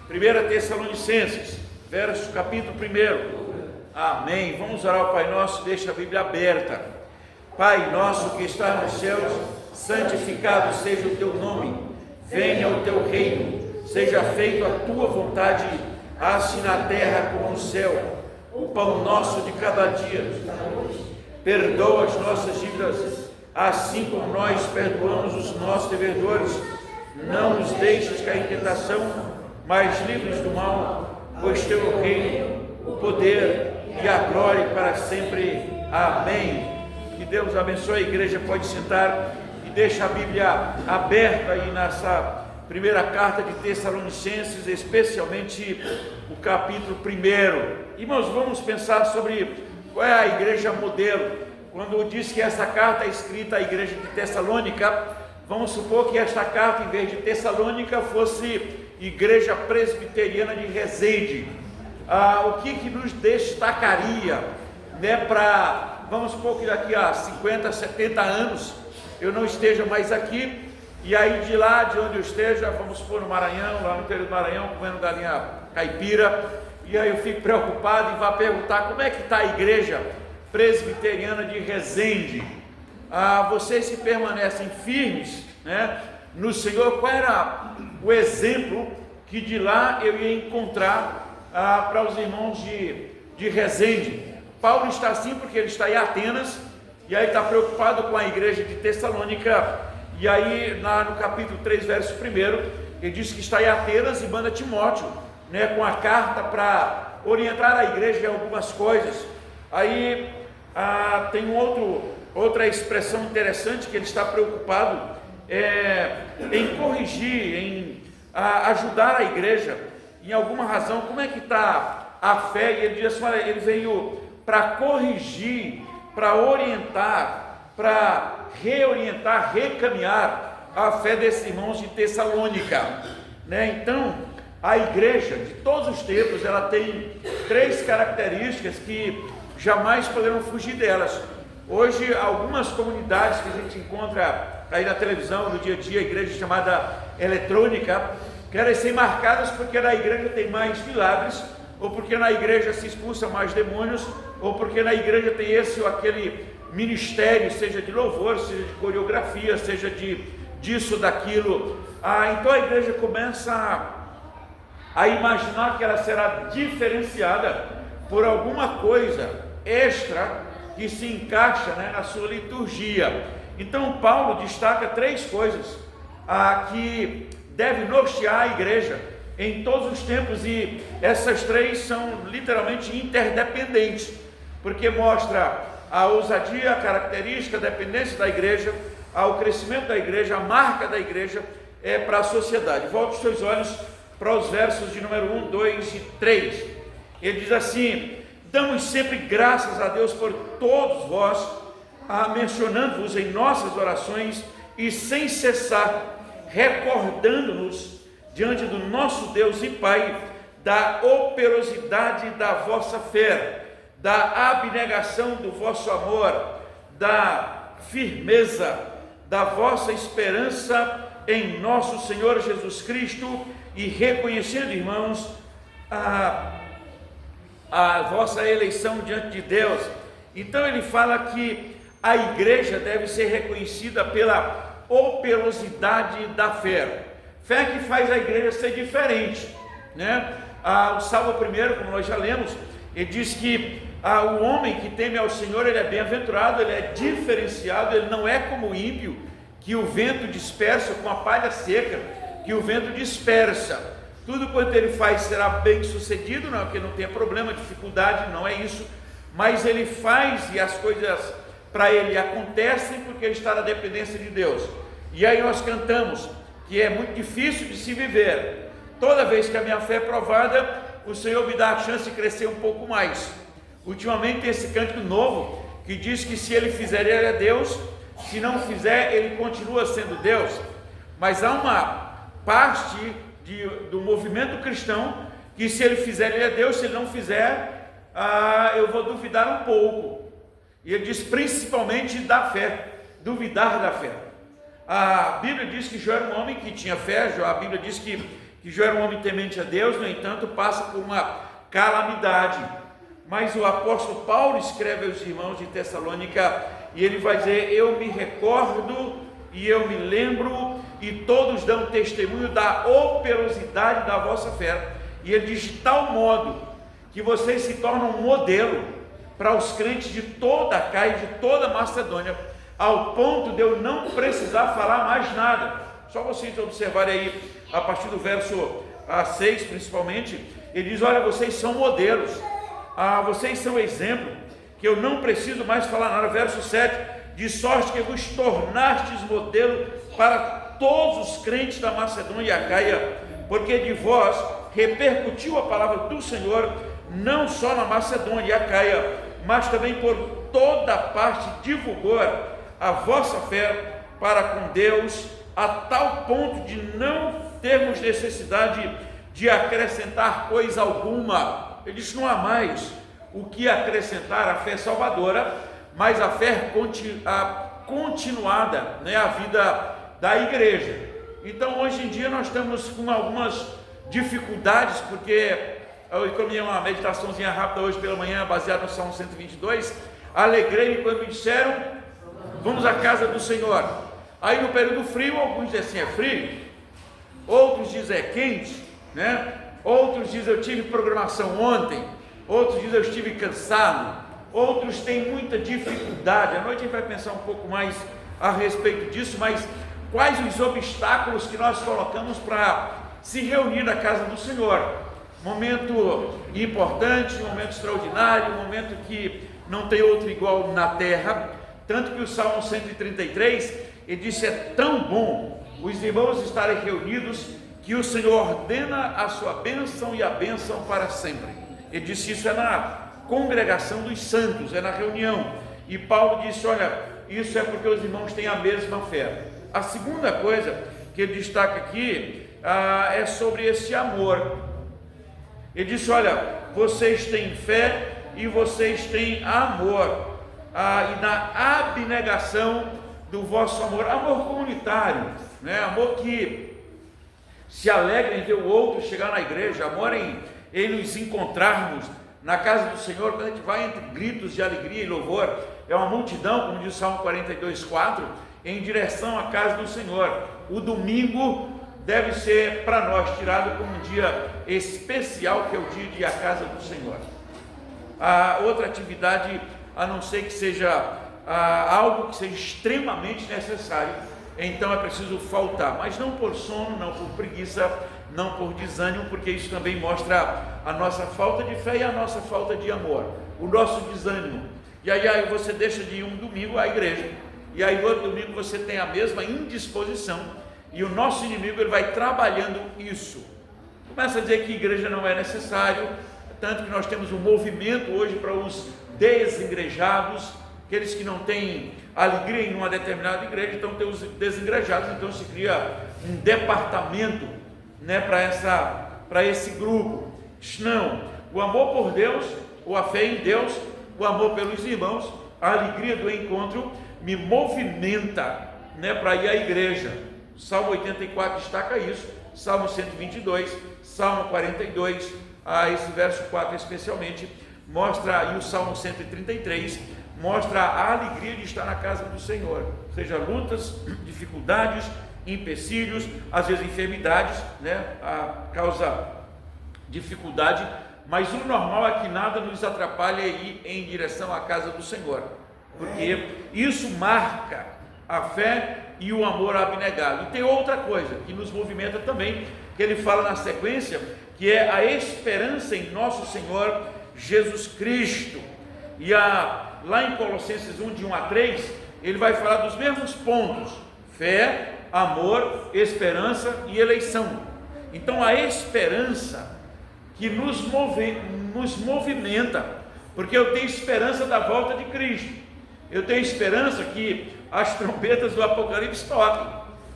Primeira Tessalonicenses, verso capítulo 1. Amém. Vamos orar ao Pai Nosso, deixa a Bíblia aberta. Pai nosso que está nos céus, santificado seja o teu nome. Venha o teu reino, seja feita a tua vontade, assim na terra como no céu. O pão nosso de cada dia. Perdoa as nossas dívidas, assim como nós perdoamos os nossos devedores. Não nos deixes cair em tentação, mas livres do mal, pois teu é o reino, o poder e a glória para sempre. Amém. Que Deus abençoe a igreja. Pode sentar e deixa a Bíblia aberta aí nessa primeira carta de Tessalonicenses, especialmente o capítulo 1. Irmãos, vamos pensar sobre qual é a igreja modelo. Quando diz que essa carta é escrita à igreja de Tessalônica, vamos supor que esta carta, em vez de Tessalônica, fosse Igreja Presbiteriana de Resende. O que nos destacaria, né, vamos supor que daqui a 50, 70 anos eu não esteja mais aqui, e aí de lá de onde eu esteja, vamos supor no Maranhão, lá no interior do Maranhão, comendo galinha caipira, e aí eu fico preocupado e vou perguntar como é que está a Igreja Presbiteriana de Resende. Vocês se permanecem firmes, né, no Senhor? Qual era o exemplo que de lá eu ia encontrar para os irmãos de Resende? Paulo está assim porque ele está em Atenas, e aí está preocupado com a igreja de Tessalônica, e aí no capítulo 3, verso 1, ele diz que está em Atenas e manda Timóteo, né, com a carta para orientar a igreja em algumas coisas. Aí tem outra expressão interessante, que ele está preocupado em corrigir, em ajudar a igreja em alguma razão. Como é que está a fé? E ele diz assim: olha, ele veio para corrigir, para orientar, para reorientar, recaminhar a fé desses irmãos de Tessalônica, né? Então, a igreja de todos os tempos, ela tem 3 características que jamais poderão fugir delas. Hoje, algumas comunidades que a gente encontra aí na televisão, no dia a dia, igreja chamada eletrônica, querem ser marcadas porque na igreja tem mais milagres, ou porque na igreja se expulsa mais demônios, ou porque na igreja tem esse ou aquele ministério, seja de louvor, seja de coreografia, seja disso, daquilo. Então a igreja começa a imaginar que ela será diferenciada por alguma coisa extra que se encaixa, né, na sua liturgia. Então Paulo destaca 3 coisas que deve nortear a igreja em todos os tempos, e essas 3 são literalmente interdependentes, porque mostra a ousadia, a característica, a dependência da igreja, o crescimento da igreja, a marca da igreja para a sociedade. Volte os seus olhos para os versos de número 1, 2 e 3. Ele diz assim: damos sempre graças a Deus por todos vós, mencionando-vos em nossas orações e sem cessar, recordando-nos diante do nosso Deus e Pai da operosidade da vossa fé, da abnegação do vosso amor, da firmeza da vossa esperança em nosso Senhor Jesus Cristo, e reconhecendo, irmãos, a vossa eleição diante de Deus. Então ele fala que a igreja deve ser reconhecida pela operosidade da fé. Fé que faz a igreja ser diferente, né? O Salmo 1, como nós já lemos, ele diz que o homem que teme ao Senhor, ele é bem-aventurado, ele é diferenciado, ele não é como o ímpio, que o vento dispersa, com a palha seca, que o vento dispersa. Tudo quanto ele faz será bem sucedido, não é que não tenha problema, dificuldade, não é isso, mas ele faz, e as coisas para ele acontecem porque ele está na dependência de Deus. E aí nós cantamos que é muito difícil de se viver. Toda vez que a minha fé é provada, o Senhor me dá a chance de crescer um pouco mais. Ultimamente tem esse cântico novo que diz que se ele fizer, ele é Deus, se não fizer, ele continua sendo Deus. Mas há uma parte do movimento cristão que se ele fizer, ele é Deus, se ele não fizer, eu vou duvidar um pouco. E ele diz principalmente da fé, duvidar da fé. A Bíblia diz que Jó era um homem que tinha fé, a Bíblia diz que Jó era um homem temente a Deus, no entanto passa por uma calamidade. Mas o apóstolo Paulo escreve aos irmãos de Tessalônica, e ele vai dizer: eu me recordo e eu me lembro, e todos dão testemunho da operosidade da vossa fé. E ele diz: de tal modo que vocês se tornam um modelo para os crentes de toda a Caia, de toda a Macedônia, ao ponto de eu não precisar falar mais nada. Só vocês observarem aí, a partir do verso 6 principalmente, ele diz: olha, vocês são modelos, vocês são exemplo, que eu não preciso mais falar nada. Verso 7, de sorte que vos tornastes modelo para todos os crentes da Macedônia e Acaia, porque de vós repercutiu a palavra do Senhor, não só na Macedônia e Acaia, mas também por toda parte divulgou a vossa fé para com Deus, a tal ponto de não termos necessidade de acrescentar coisa alguma. Ele disse: não há mais o que acrescentar. A fé salvadora, mas a fé continuada, né? A vida da igreja. Então hoje em dia nós estamos com algumas dificuldades, porque eu comi uma meditaçãozinha rápida hoje pela manhã, baseada no Salmo 122, alegrei-me quando me disseram: vamos à casa do Senhor. Aí no período frio, alguns dizem assim: é frio, outros dizem é quente, né? Outros dizem eu tive programação ontem, outros dizem eu estive cansado, outros têm muita dificuldade. À noite a gente vai pensar um pouco mais a respeito disso, mas quais os obstáculos que nós colocamos para se reunir na casa do Senhor? Momento importante, momento extraordinário, momento que não tem outro igual na terra. Tanto que o Salmo 133, ele disse: é tão bom os irmãos estarem reunidos, que o Senhor ordena a sua bênção e a bênção para sempre. Ele disse: isso é na congregação dos santos, é na reunião. E Paulo disse: olha, isso é porque os irmãos têm a mesma fé. A segunda coisa que ele destaca aqui é sobre esse amor. Ele disse: olha, vocês têm fé e vocês têm amor, e na abnegação do vosso amor, amor comunitário, né? Amor que se alegra em ver o outro chegar na igreja, amor em nos encontrarmos na casa do Senhor, quando a gente vai entre gritos de alegria e louvor, é uma multidão, como diz o Salmo 42:4, em direção à casa do Senhor. O domingo deve ser para nós tirado como um dia especial, que é o dia de ir à casa do Senhor. Outra atividade, a não ser que seja algo que seja extremamente necessário, então é preciso faltar, mas não por sono, não por preguiça, não por desânimo, porque isso também mostra a nossa falta de fé e a nossa falta de amor, o nosso desânimo. E aí você deixa de ir um domingo à igreja, e aí no outro domingo você tem a mesma indisposição, e o nosso inimigo ele vai trabalhando isso. Começa a dizer que igreja não é necessário, tanto que nós temos um movimento hoje para os desigrejados, aqueles que não têm alegria em uma determinada igreja, então tem os desigrejados, então se cria um departamento, né, para esse grupo. Não, o amor por Deus, ou a fé em Deus, o amor pelos irmãos, a alegria do encontro me movimenta, né, para ir à igreja. Salmo 84 destaca isso, Salmo 122, Salmo 42, esse verso 4 especialmente, mostra, e o Salmo 133, mostra a alegria de estar na casa do Senhor, seja lutas, dificuldades, empecilhos, às vezes enfermidades, né, causa dificuldade, mas o normal é que nada nos atrapalhe a ir em direção à casa do Senhor, porque isso marca a fé e o amor abnegado. E tem outra coisa que nos movimenta também, que ele fala na sequência, que é a esperança em nosso Senhor Jesus Cristo. E lá em Colossenses 1, de 1 a 3, ele vai falar dos mesmos pontos: fé, amor, esperança e eleição. Então a esperança que nos movimenta, porque eu tenho esperança da volta de Cristo, eu tenho esperança que as trombetas do Apocalipse toquem,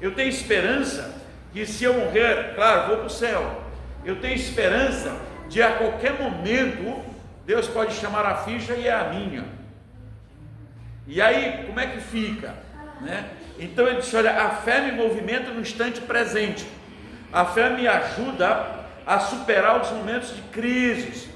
eu tenho esperança que se eu morrer, claro, vou para o céu, Eu tenho esperança de a qualquer momento Deus pode chamar a ficha e é a minha. E aí, como é que fica? Né? Então ele diz, olha, a fé me movimenta no instante presente. A fé me ajuda a superar os momentos de crises.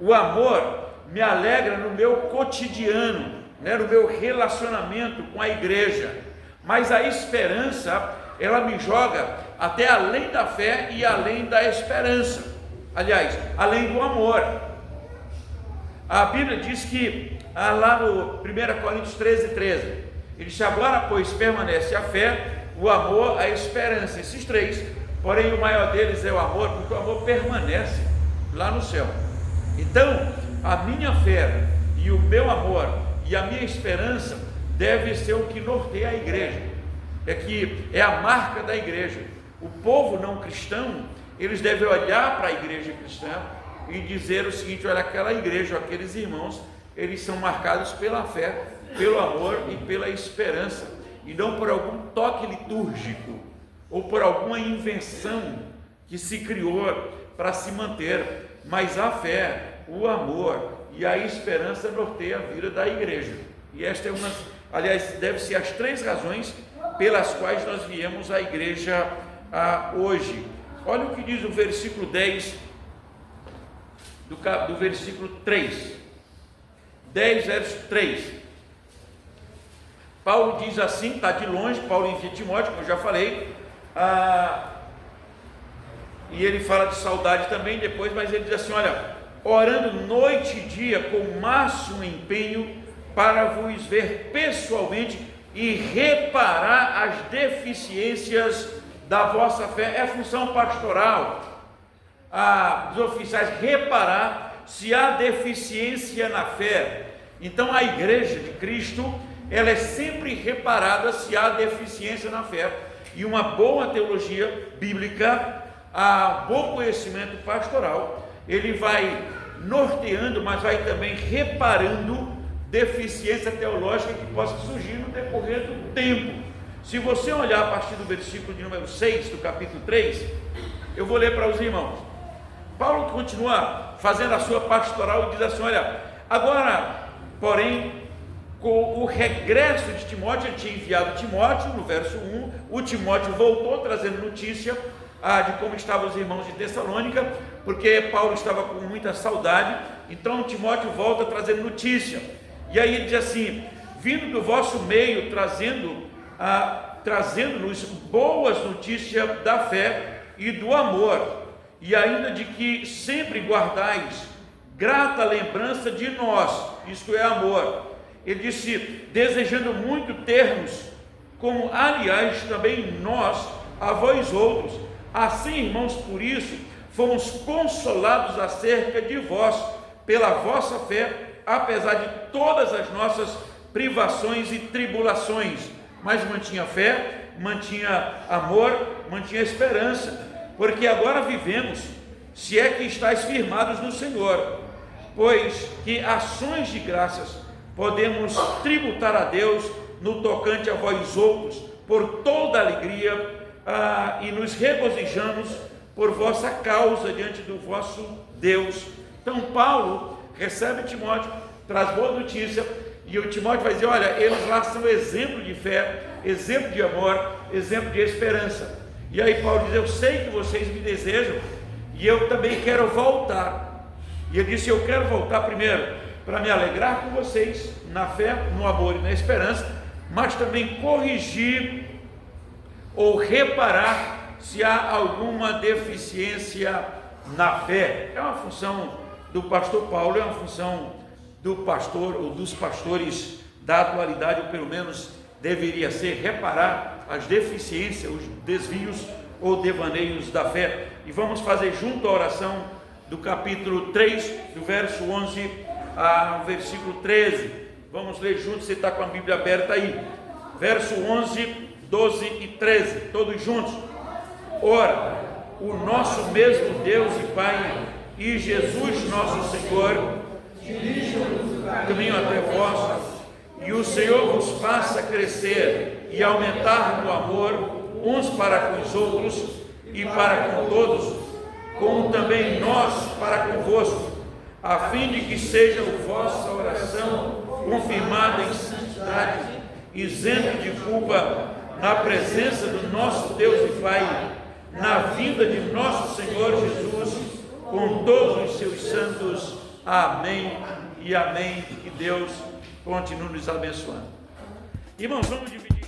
O amor me alegra no meu cotidiano, né? No meu relacionamento com a igreja. Mas a esperança, ela me joga até além da fé e além da esperança. Aliás, além do amor. A Bíblia diz que, lá no 1 Coríntios 13, ele diz, agora, pois, permanece a fé, o amor, a esperança. Esses três, porém o maior deles é o amor, porque o amor permanece lá no céu. Então, a minha fé e o meu amor e a minha esperança deve ser o que norteia a igreja. É a marca da igreja. O povo não cristão, eles devem olhar para a igreja cristã e dizer o seguinte, olha, aquela igreja, aqueles irmãos, eles são marcados pela fé, pelo amor e pela esperança, e não por algum toque litúrgico, ou por alguma invenção que se criou para se manter, mas a fé, o amor e a esperança norteia a vida da igreja. E esta é uma, aliás, deve ser as três razões pelas quais nós viemos à igreja hoje. Olha o que diz o versículo 10 do versículo 3, 10 verso 3, Paulo diz assim, está de longe, Paulo envia Timóteo, como eu já falei, e ele fala de saudade também depois, mas ele diz assim, olha, orando noite e dia com o máximo empenho para vos ver pessoalmente e reparar as deficiências da vossa fé. É função pastoral dos oficiais reparar se há deficiência na fé. Então a igreja de Cristo, ela é sempre reparada se há deficiência na fé, e uma boa teologia bíblica, bom conhecimento pastoral, ele vai norteando, mas vai também reparando deficiência teológica que possa surgir no decorrer do tempo. Se você olhar a partir do versículo de número 6 do capítulo 3, eu vou ler para os irmãos. Paulo continua fazendo a sua pastoral e diz assim, olha, agora, porém, com o regresso de Timóteo, ele tinha enviado Timóteo, no verso 1, o Timóteo voltou trazendo notícia de como estavam os irmãos de Tessalônica, porque Paulo estava com muita saudade, então Timóteo volta trazendo notícia, e aí ele diz assim, vindo do vosso meio, trazendo-nos boas notícias da fé e do amor, e ainda de que sempre guardais grata lembrança de nós, isto é amor. Ele disse, desejando muito termos, como aliás também nós, a vós outros, assim irmãos, por isso, fomos consolados acerca de vós, pela vossa fé, apesar de todas as nossas privações e tribulações, mas mantinha fé, mantinha amor, mantinha esperança, porque agora vivemos, se é que estáis firmados no Senhor, pois que ações de graças podemos tributar a Deus no tocante a vós outros, por toda alegria, e nos regozijamos por vossa causa diante do vosso Deus. Então Paulo recebe Timóteo, traz boa notícia, e o Timóteo vai dizer, olha, eles lá são exemplo de fé, exemplo de amor, exemplo de esperança. E aí Paulo diz, eu sei que vocês me desejam, e eu também quero voltar. E ele disse, eu quero voltar primeiro, para me alegrar com vocês, na fé, no amor e na esperança, mas também corrigir ou reparar se há alguma deficiência na fé. É uma função do pastor Paulo, é uma função do pastor ou dos pastores da atualidade, ou pelo menos deveria ser, reparar as deficiências, os desvios ou devaneios da fé. E vamos fazer junto a oração do capítulo 3, do verso 11 ao versículo 13. Vamos ler juntos, você está com a Bíblia aberta aí. Verso 11, 12 e 13, todos juntos. Ora, o nosso mesmo Deus e Pai e Jesus nosso Senhor dirige-nos o caminho até vós, e o Senhor vos faça crescer e aumentar no amor uns para com os outros e para com todos, como também nós para convosco, a fim de que seja a vossa oração confirmada em santidade, isento de culpa, na presença do nosso Deus e Pai, na vinda de nosso Senhor Jesus, com todos os seus santos. Amém e amém. Que Deus continue nos abençoando. Irmãos, vamos dividir.